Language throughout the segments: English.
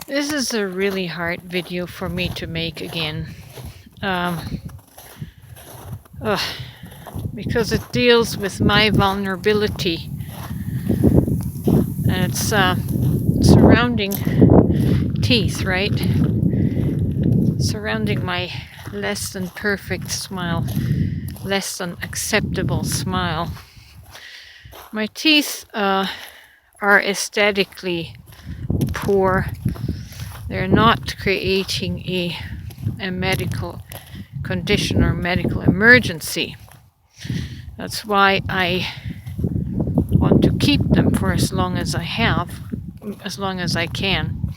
This is a really hard video for me to make again. Um, ugh, because it deals with my vulnerability, and it's surrounding teeth, right? Surrounding my less than perfect smile, less than acceptable smile. My teeth are aesthetically poor. They're not creating a medical condition or medical emergency. That's why I want to keep them for as long as I can.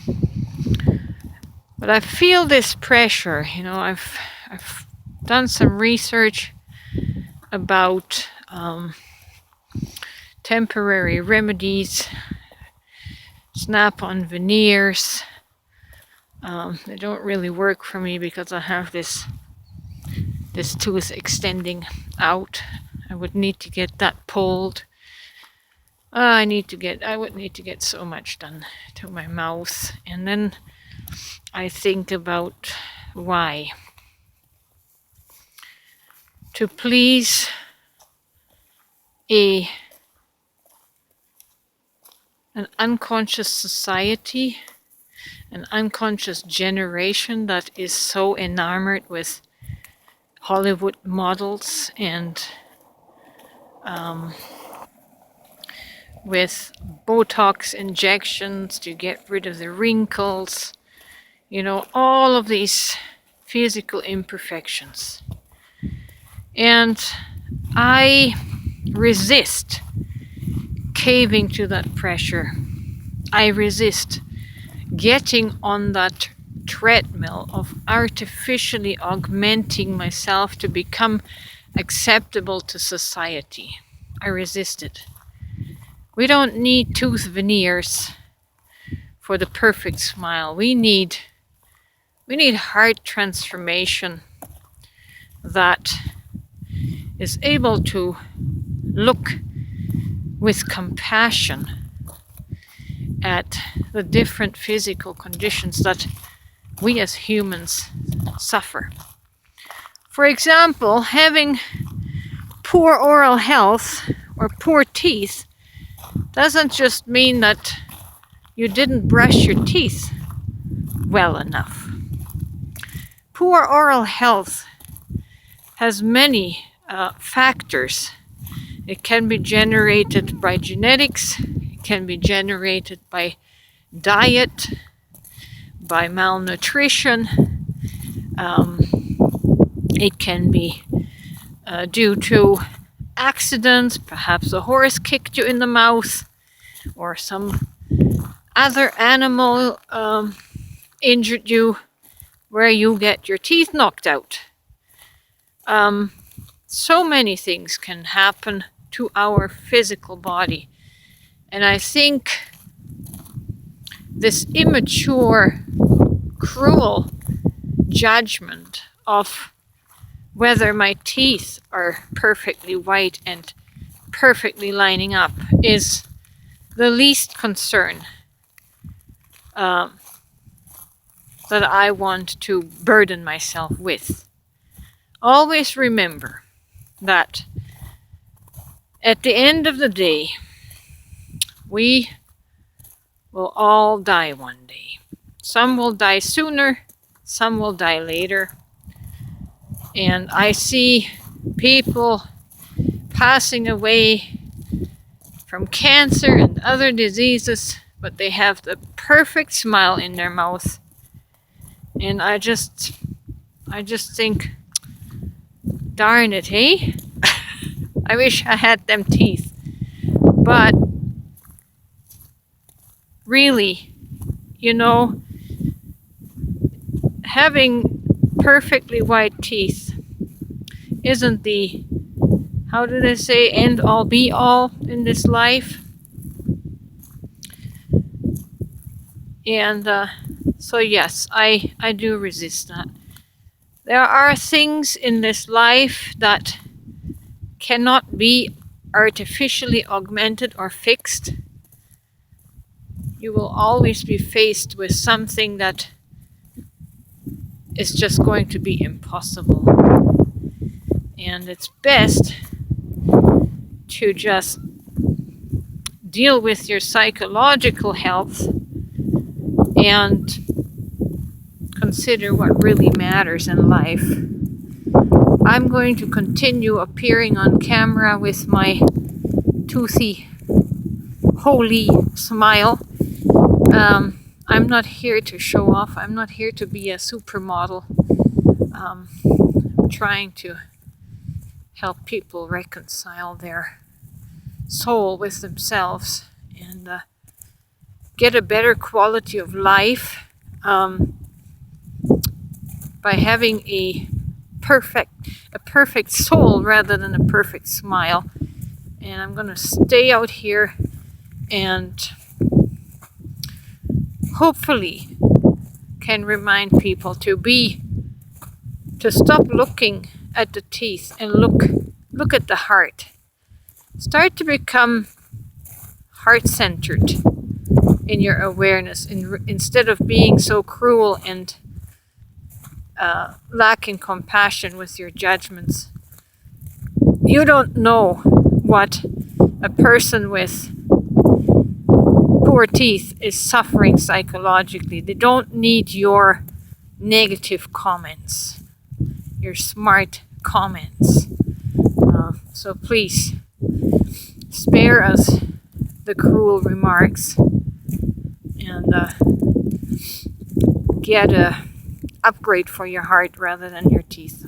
But I feel this pressure. I've done some research about temporary remedies, snap-on veneers. They don't really work for me because I have this tooth extending out. I would need to get that pulled. I would need to get so much done to my mouth, and then I think about why. To please an unconscious society, an unconscious generation that is so enamored with Hollywood models and with Botox injections to get rid of the wrinkles, all of these physical imperfections. And I resist caving to that pressure. I resist getting on that treadmill of artificially augmenting myself to become acceptable to society. I resist it. We don't need tooth veneers for the perfect smile. We need heart transformation that is able to look with compassion at the different physical conditions that we as humans suffer. For example, having poor oral health or poor teeth doesn't just mean that you didn't brush your teeth well enough. Poor oral health has many factors. It can be generated by genetics, it can be generated by diet, by malnutrition, it can be due to accidents, perhaps a horse kicked you in the mouth, or some other animal injured you where you get your teeth knocked out. So many things can happen to our physical body. And I think this immature, cruel judgment of whether my teeth are perfectly white and perfectly lining up is the least concern that I want to burden myself with. Always remember that at the end of the day, we will all die one day. Some will die sooner, some will die later. And I see people passing away from cancer and other diseases, but they have the perfect smile in their mouth. And I just think, darn it, hey? I wish I had them teeth. But really, having perfectly white teeth isn't the, how do they say, end all be all in this life. And so yes, I do resist that. There are things in this life that cannot be artificially augmented or fixed. you will always be faced with something that is just going to be impossible. And it's best to just deal with your psychological health and consider what really matters in life. I'm going to continue appearing on camera with my toothy, holy smile. I'm not here to show off. I'm not here to be a supermodel. I'm trying to help people reconcile their soul with themselves and get a better quality of life by having a perfect soul rather than a perfect smile. And I'm going to stay out here and hopefully can remind people to stop looking at the teeth and look at the heart. Start to become heart-centered in your awareness instead of being so cruel and lacking compassion with your judgments. You don't know what a person with poor teeth is suffering psychologically. They don't need your negative comments, your smart comments. So please spare us the cruel remarks and get a upgrade for your heart rather than your teeth.